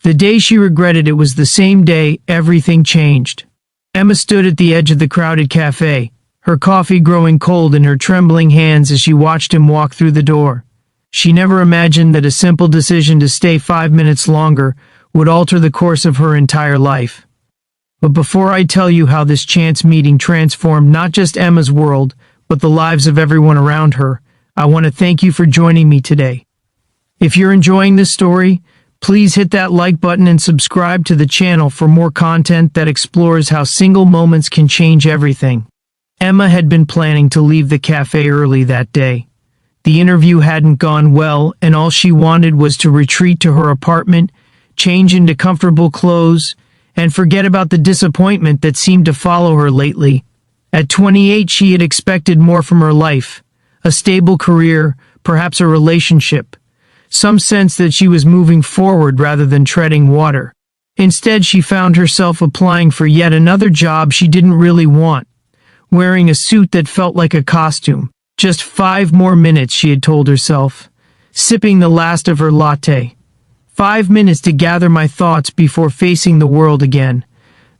The day she regretted it was the same day everything changed. Emma stood at the edge of the crowded café, her coffee growing cold in her trembling hands as she watched him walk through the door. She never imagined that a simple decision to stay 5 minutes longer would alter the course of her entire life. But before I tell you how this chance meeting transformed not just Emma's world, but the lives of everyone around her, I want to thank you for joining me today. If you're enjoying this story, please hit that like button and subscribe to the channel for more content that explores how single moments can change everything. Emma had been planning to leave the cafe early that day. The interview hadn't gone well, and all she wanted was to retreat to her apartment, change into comfortable clothes, and forget about the disappointment that seemed to follow her lately. At 28, she had expected more from her life, a stable career, perhaps a relationship, some sense that she was moving forward rather than treading water. Instead, she found herself applying for yet another job she didn't really want, wearing a suit that felt like a costume. Just 5 more minutes, she had told herself, sipping the last of her latte. 5 minutes to gather my thoughts before facing the world again.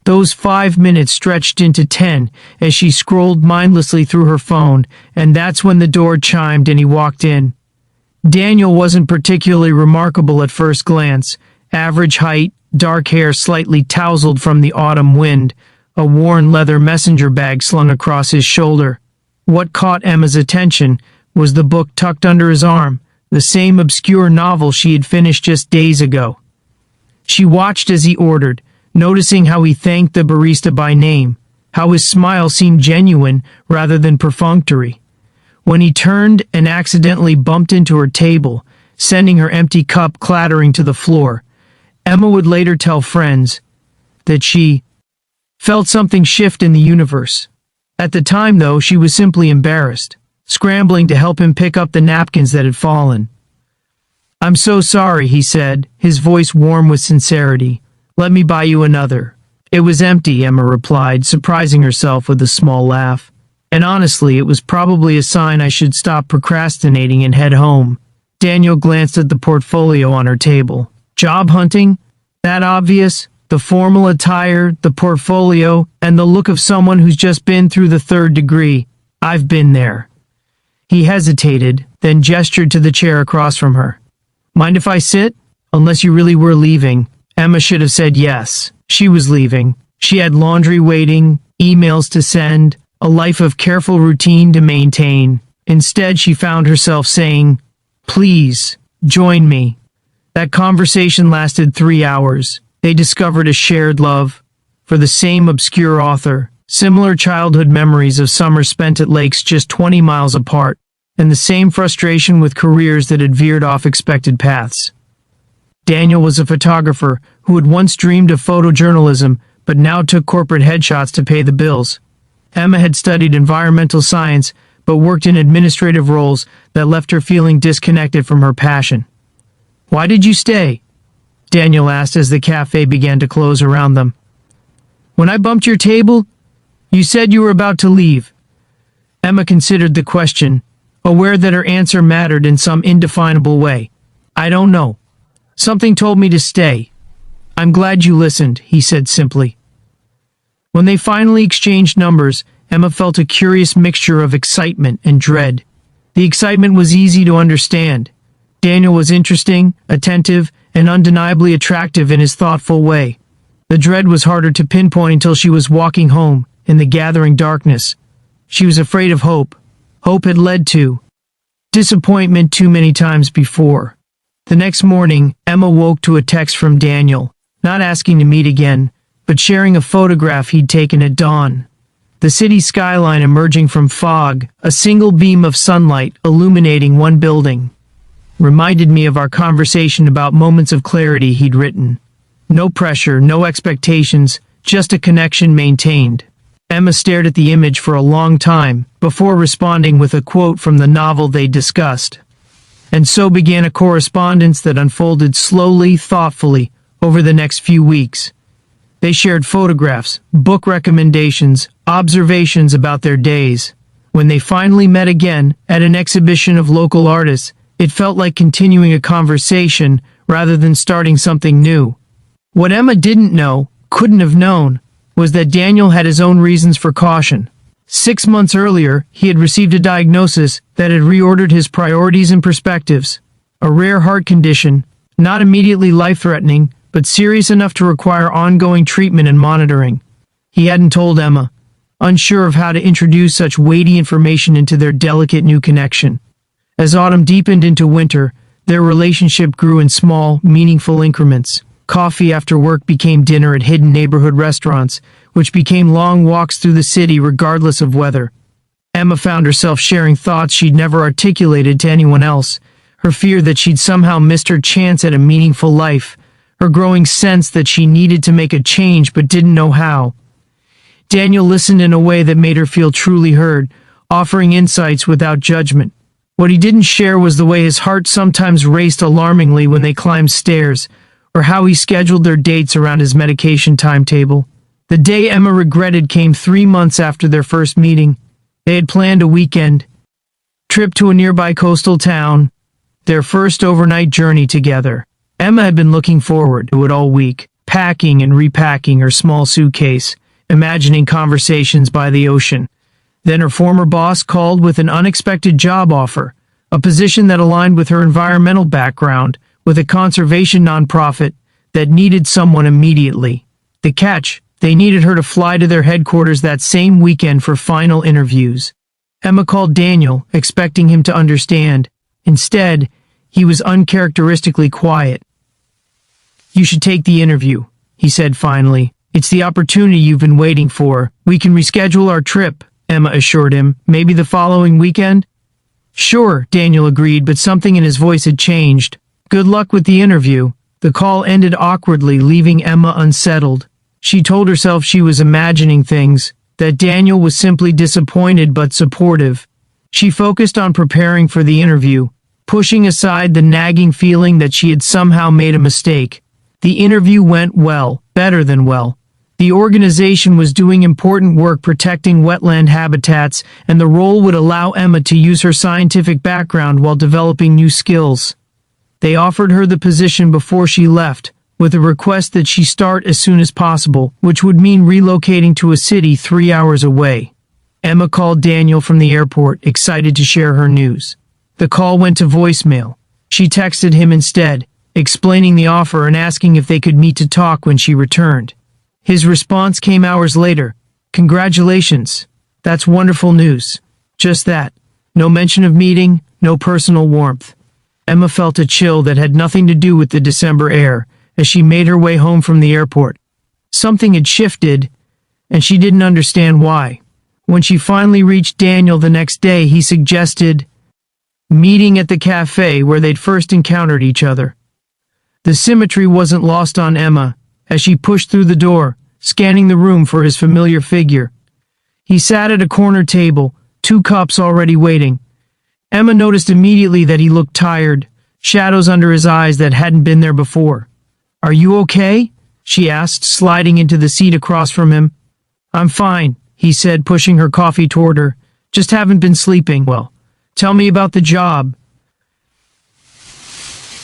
Those 5 minutes stretched into 10 as she scrolled mindlessly through her phone, and that's when the door chimed and he walked in. Daniel wasn't particularly remarkable at first glance. Average height, dark hair slightly tousled from the autumn wind, a worn leather messenger bag slung across his shoulder. What caught Emma's attention was the book tucked under his arm, the same obscure novel she had finished just days ago. She watched as he ordered, noticing how he thanked the barista by name, how his smile seemed genuine rather than perfunctory. When he turned and accidentally bumped into her table, sending her empty cup clattering to the floor, Emma would later tell friends that she felt something shift in the universe. At the time, though, she was simply embarrassed, scrambling to help him pick up the napkins that had fallen. "I'm so sorry," he said, his voice warm with sincerity. "Let me buy you another." "It was empty," Emma replied, surprising herself with a small laugh. "And honestly, it was probably a sign I should stop procrastinating and head home." Daniel glanced at the portfolio on her table. Job hunting? That obvious? The formal attire, the portfolio, and the look of someone who's just been through the 3rd degree. "I've been there." He hesitated, then gestured to the chair across from her. "Mind if I sit? Unless you really were leaving." Emma should have said yes. She was leaving. She had laundry waiting, emails to send, a life of careful routine to maintain. Instead, she found herself saying, "Please, join me." That conversation lasted 3 hours. They discovered a shared love for the same obscure author, similar childhood memories of summers spent at lakes just 20 miles apart, and the same frustration with careers that had veered off expected paths. Daniel was a photographer who had once dreamed of photojournalism but now took corporate headshots to pay the bills. Emma had studied environmental science but worked in administrative roles that left her feeling disconnected from her passion. "Why did you stay?" Daniel asked as the cafe began to close around them. "When I bumped your table, you said you were about to leave." Emma considered the question, aware that her answer mattered in some indefinable way. "I don't know. Something told me to stay." "I'm glad you listened," he said simply. When they finally exchanged numbers, Emma felt a curious mixture of excitement and dread. The excitement was easy to understand. Daniel was interesting, attentive, and undeniably attractive in his thoughtful way. The dread was harder to pinpoint until she was walking home in the gathering darkness. She was afraid of hope. Hope had led to disappointment too many times before. The next morning, Emma woke to a text from Daniel, not asking to meet again, but sharing a photograph he'd taken at dawn. The city skyline emerging from fog, a single beam of sunlight illuminating one building. Reminded me of our conversation about moments of clarity, he'd written. No pressure, no expectations, just a connection maintained. Emma stared at the image for a long time, before responding with a quote from the novel they'd discussed. And so began a correspondence that unfolded slowly, thoughtfully, over the next few weeks. They shared photographs, book recommendations, observations about their days. When they finally met again, at an exhibition of local artists, it felt like continuing a conversation rather than starting something new. What Emma didn't know, couldn't have known, was that Daniel had his own reasons for caution. 6 months earlier, he had received a diagnosis that had reordered his priorities and perspectives. A rare heart condition, not immediately life-threatening, but serious enough to require ongoing treatment and monitoring. He hadn't told Emma, unsure of how to introduce such weighty information into their delicate new connection. As autumn deepened into winter, their relationship grew in small, meaningful increments. Coffee after work became dinner at hidden neighborhood restaurants, which became long walks through the city regardless of weather. Emma found herself sharing thoughts she'd never articulated to anyone else, her fear that she'd somehow missed her chance at a meaningful life, her growing sense that she needed to make a change but didn't know how. Daniel listened in a way that made her feel truly heard, offering insights without judgment. What he didn't share was the way his heart sometimes raced alarmingly when they climbed stairs, or how he scheduled their dates around his medication timetable. The day Emma regretted came 3 months after their first meeting. They had planned a weekend trip to a nearby coastal town, their first overnight journey together. Emma had been looking forward to it all week, packing and repacking her small suitcase, imagining conversations by the ocean. Then her former boss called with an unexpected job offer, a position that aligned with her environmental background, with a conservation nonprofit that needed someone immediately. The catch: they needed her to fly to their headquarters that same weekend for final interviews. Emma called Daniel, expecting him to understand. Instead, he was uncharacteristically quiet. "You should take the interview," he said finally. "It's the opportunity you've been waiting for. We can reschedule our trip," Emma assured him. "Maybe the following weekend?" "Sure," Daniel agreed, but something in his voice had changed. "Good luck with the interview." The call ended awkwardly, leaving Emma unsettled. She told herself she was imagining things, that Daniel was simply disappointed but supportive. She focused on preparing for the interview, pushing aside the nagging feeling that she had somehow made a mistake. The interview went well, better than well. The organization was doing important work protecting wetland habitats, and the role would allow Emma to use her scientific background while developing new skills. They offered her the position before she left, with a request that she start as soon as possible, which would mean relocating to a city 3 hours away. Emma called Daniel from the airport, excited to share her news. The call went to voicemail. She texted him instead, explaining the offer and asking if they could meet to talk when she returned. His response came hours later. "Congratulations. That's wonderful news." Just that. No mention of meeting, no personal warmth. Emma felt a chill that had nothing to do with the December air as she made her way home from the airport. Something had shifted, and she didn't understand why. When she finally reached Daniel the next day, he suggested meeting at the café where they'd first encountered each other. The symmetry wasn't lost on Emma as she pushed through the door, scanning the room for his familiar figure. He sat at a corner table, 2 cups already waiting. Emma noticed immediately that he looked tired, shadows under his eyes that hadn't been there before. "Are you okay?" she asked, sliding into the seat across from him. "I'm fine," he said, pushing her coffee toward her. "Just haven't been sleeping well. Tell me about the job."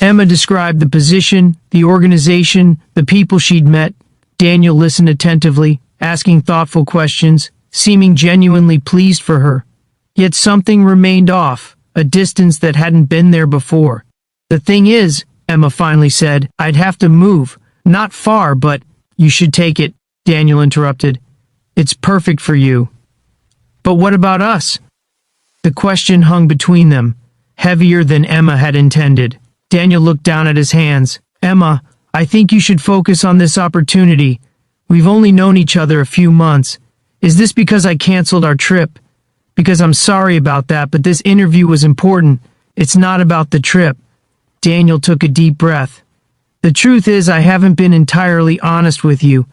Emma described the position, the organization, the people she'd met. Daniel listened attentively, asking thoughtful questions, seeming genuinely pleased for her. Yet something remained off, a distance that hadn't been there before. "The thing is," Emma finally said, "I'd have to move. Not far, but—" "You should take it," Daniel interrupted. "It's perfect for you." "But what about us?" The question hung between them, heavier than Emma had intended. Daniel looked down at his hands. "Emma, I think you should focus on this opportunity. We've only known each other a few months. Is this because I canceled our trip? Because I'm sorry about that, but this interview was important. It's not about the trip." Daniel took a deep breath. "The truth is, I haven't been entirely honest with you."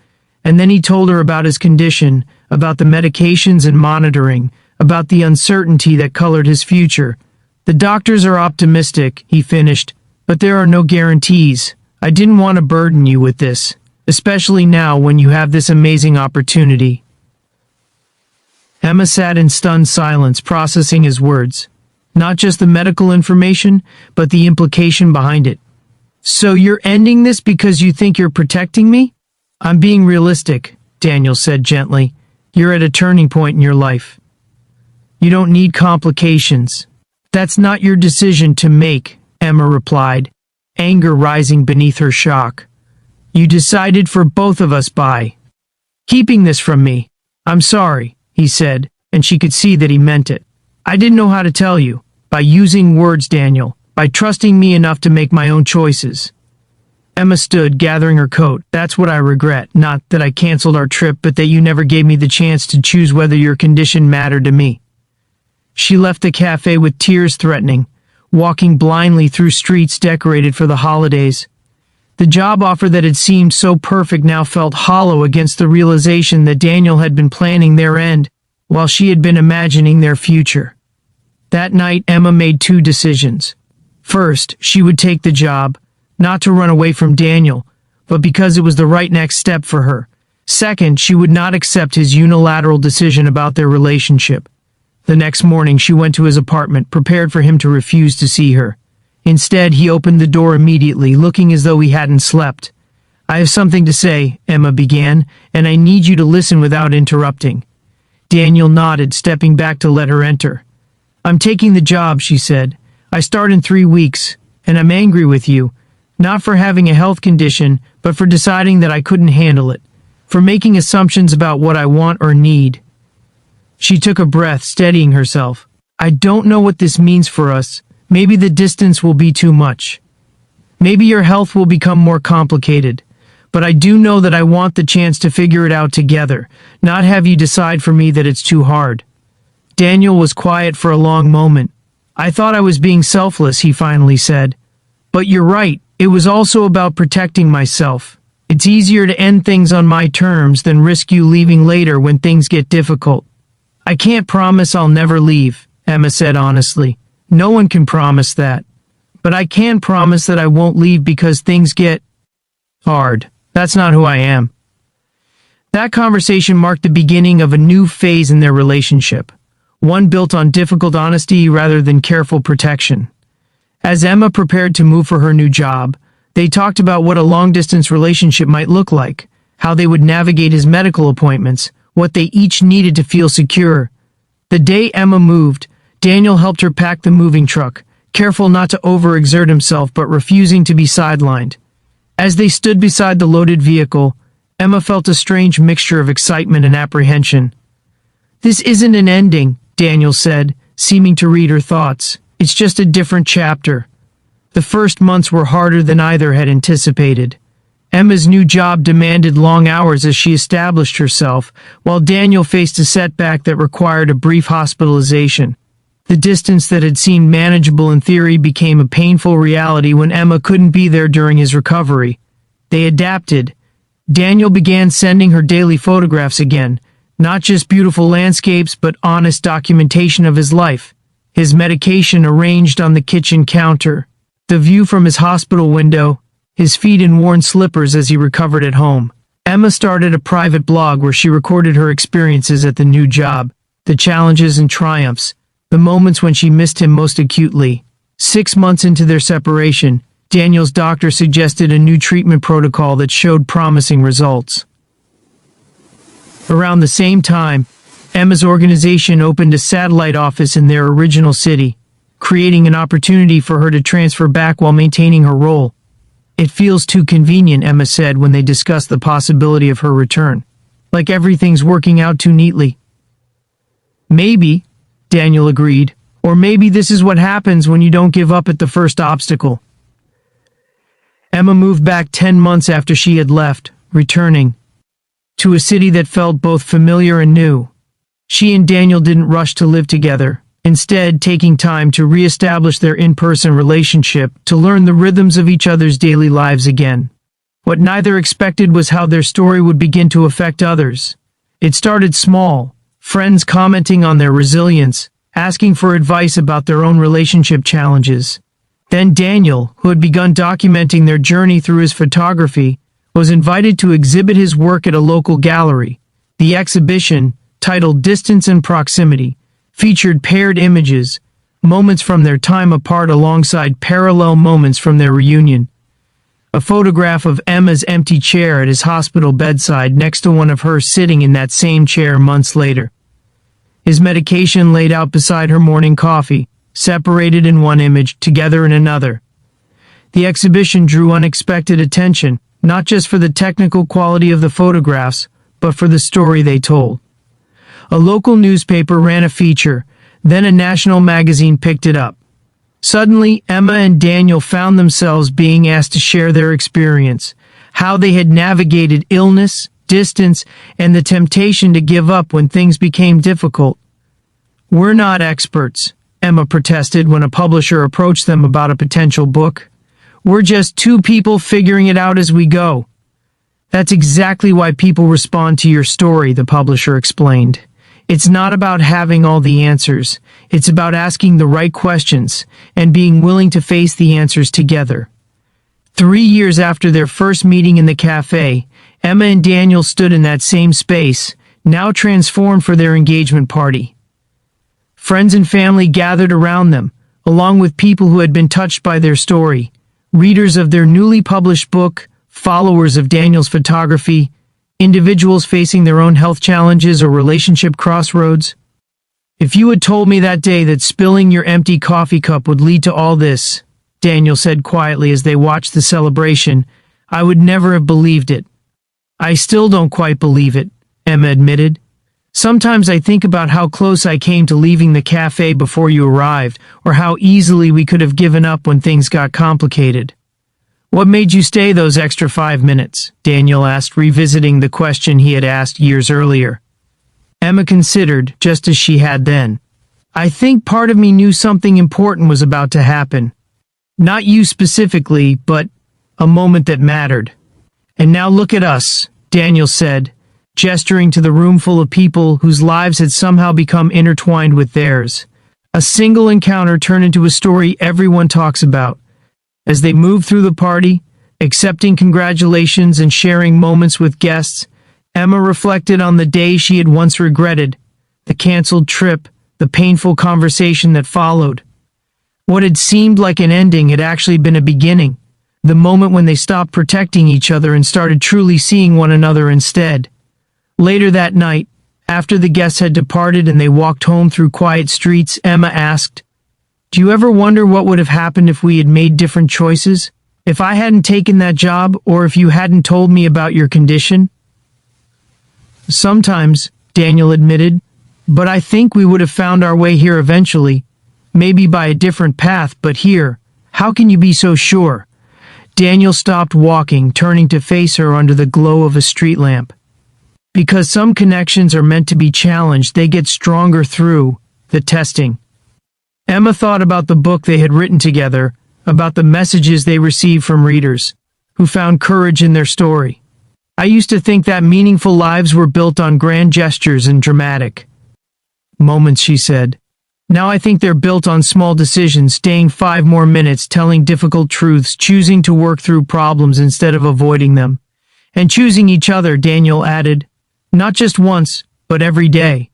And then he told her about his condition, about the medications and monitoring, about the uncertainty that colored his future. "The doctors are optimistic," he finished, "but there are no guarantees. I didn't want to burden you with this, especially now when you have this amazing opportunity." Emma sat in stunned silence, processing his words. Not just the medical information, but the implication behind it. So you're ending this because you think you're protecting me? I'm being realistic, Daniel said gently. You're at a turning point in your life. You don't need complications. That's not your decision to make, Emma replied, anger rising beneath her shock. You decided for both of us by keeping this from me. I'm sorry, he said, and she could see that he meant it. I didn't know how to tell you. By using words, Daniel. By trusting me enough to make my own choices. Emma stood, gathering her coat. That's what I regret. Not that I canceled our trip, but that you never gave me the chance to choose whether your condition mattered to me. She left the cafe with tears threatening, walking blindly through streets decorated for the holidays. The job offer that had seemed so perfect now felt hollow against the realization that Daniel had been planning their end, while she had been imagining their future. That night, Emma made two decisions. First, she would take the job, not to run away from Daniel, but because it was the right next step for her. Second, she would not accept his unilateral decision about their relationship. The next morning, she went to his apartment, prepared for him to refuse to see her. Instead, he opened the door immediately, looking as though he hadn't slept. I have something to say, Emma began, and I need you to listen without interrupting. Daniel nodded, stepping back to let her enter. I'm taking the job, she said. I start in 3 weeks, and I'm angry with you, not for having a health condition, but for deciding that I couldn't handle it, for making assumptions about what I want or need. She took a breath, steadying herself. I don't know what this means for us. Maybe the distance will be too much. Maybe your health will become more complicated. But I do know that I want the chance to figure it out together, not have you decide for me that it's too hard. Daniel was quiet for a long moment. I thought I was being selfless, he finally said. But you're right, it was also about protecting myself. It's easier to end things on my terms than risk you leaving later when things get difficult. I can't promise I'll never leave, Emma said honestly. No one can promise that. But I can promise that I won't leave because things get hard. That's not who I am. That conversation marked the beginning of a new phase in their relationship, one built on difficult honesty rather than careful protection. As Emma prepared to move for her new job, they talked about what a long-distance relationship might look like, how they would navigate his medical appointments, what they each needed to feel secure. The day Emma moved, Daniel helped her pack the moving truck, careful not to overexert himself but refusing to be sidelined. As they stood beside the loaded vehicle, Emma felt a strange mixture of excitement and apprehension. This isn't an ending, Daniel said, seeming to read her thoughts. It's just a different chapter. The first months were harder than either had anticipated. Emma's new job demanded long hours as she established herself, while Daniel faced a setback that required a brief hospitalization. The distance that had seemed manageable in theory became a painful reality when Emma couldn't be there during his recovery. They adapted. Daniel began sending her daily photographs again, not just beautiful landscapes but honest documentation of his life. His medication arranged on the kitchen counter, the view from his hospital window, his feet in worn slippers as he recovered at home. Emma started a private blog where she recorded her experiences at the new job, the challenges and triumphs, the moments when she missed him most acutely. 6 months into their separation, Daniel's doctor suggested a new treatment protocol that showed promising results. Around the same time, Emma's organization opened a satellite office in their original city, creating an opportunity for her to transfer back while maintaining her role. It feels too convenient, Emma said when they discussed the possibility of her return. Like everything's working out too neatly. Maybe, Daniel agreed, or maybe this is what happens when you don't give up at the first obstacle. Emma moved back 10 months after she had left, returning to a city that felt both familiar and new. She and Daniel didn't rush to live together, instead taking time to re-establish their in-person relationship, to learn the rhythms of each other's daily lives again. What neither expected was how their story would begin to affect others. It started small, friends commenting on their resilience, asking for advice about their own relationship challenges. Then Daniel, who had begun documenting their journey through his photography, was invited to exhibit his work at a local gallery. The exhibition, titled Distance and Proximity, featured paired images, moments from their time apart alongside parallel moments from their reunion. A photograph of Emma's empty chair at his hospital bedside next to one of hers sitting in that same chair months later. His medication laid out beside her morning coffee, separated in one image, together in another. The exhibition drew unexpected attention, not just for the technical quality of the photographs, but for the story they told. A local newspaper ran a feature, then a national magazine picked it up. Suddenly, Emma and Daniel found themselves being asked to share their experience, how they had navigated illness, distance, and the temptation to give up when things became difficult. "We're not experts," Emma protested when a publisher approached them about a potential book. "We're just two people figuring it out as we go." "That's exactly why people respond to your story," the publisher explained. "It's not about having all the answers. It's about asking the right questions and being willing to face the answers together." 3 years after their first meeting in the cafe, Emma and Daniel stood in that same space, now transformed for their engagement party. Friends and family gathered around them, along with people who had been touched by their story, readers of their newly published book, followers of Daniel's photography, individuals facing their own health challenges or relationship crossroads. "If you had told me that day that spilling your empty coffee cup would lead to all this," Daniel said quietly as they watched the celebration, "I would never have believed it." "I still don't quite believe it," Emma admitted. "Sometimes I think about how close I came to leaving the cafe before you arrived, or how easily we could have given up when things got complicated." "What made you stay those extra 5 minutes?" Daniel asked, revisiting the question he had asked years earlier. Emma considered, just as she had then. "I think part of me knew something important was about to happen. Not you specifically, but a moment that mattered. And now look at us," Daniel said, gesturing to the room full of people whose lives had somehow become intertwined with theirs. A single encounter turned into a story everyone talks about. As they moved through the party, accepting congratulations and sharing moments with guests, Emma reflected on the day she had once regretted, the canceled trip, the painful conversation that followed. What had seemed like an ending had actually been a beginning, the moment when they stopped protecting each other and started truly seeing one another instead. Later that night, after the guests had departed and they walked home through quiet streets, Emma asked, "Do you ever wonder what would have happened if we had made different choices? If I hadn't taken that job, or if you hadn't told me about your condition?" "Sometimes," Daniel admitted, "but I think we would have found our way here eventually, maybe by a different path, but here, how can you be so sure?" Daniel stopped walking, turning to face her under the glow of a street lamp. "Because some connections are meant to be challenged, they get stronger through the testing." Emma thought about the book they had written together, about the messages they received from readers, who found courage in their story. "I used to think that meaningful lives were built on grand gestures and dramatic moments," she said. "Now I think they're built on small decisions, staying 5 more minutes, telling difficult truths, choosing to work through problems instead of avoiding them. And choosing each other," Daniel added, "not just once, but every day."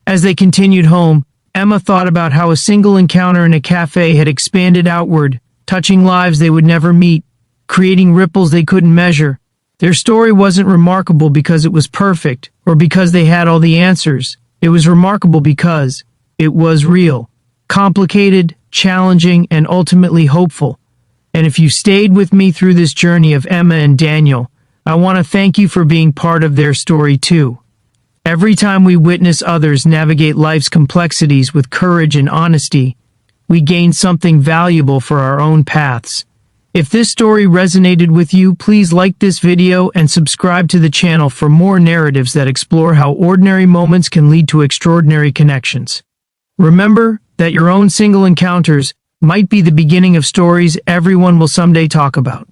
As they continued home, Emma thought about how a single encounter in a cafe had expanded outward, touching lives they would never meet, creating ripples they couldn't measure. Their story wasn't remarkable because it was perfect, or because they had all the answers. It was remarkable because it was real, complicated, challenging, and ultimately hopeful. And if you stayed with me through this journey of Emma and Daniel, I want to thank you for being part of their story too. Every time we witness others navigate life's complexities with courage and honesty, we gain something valuable for our own paths. If this story resonated with you, please like this video and subscribe to the channel for more narratives that explore how ordinary moments can lead to extraordinary connections. Remember that your own single encounters might be the beginning of stories everyone will someday talk about.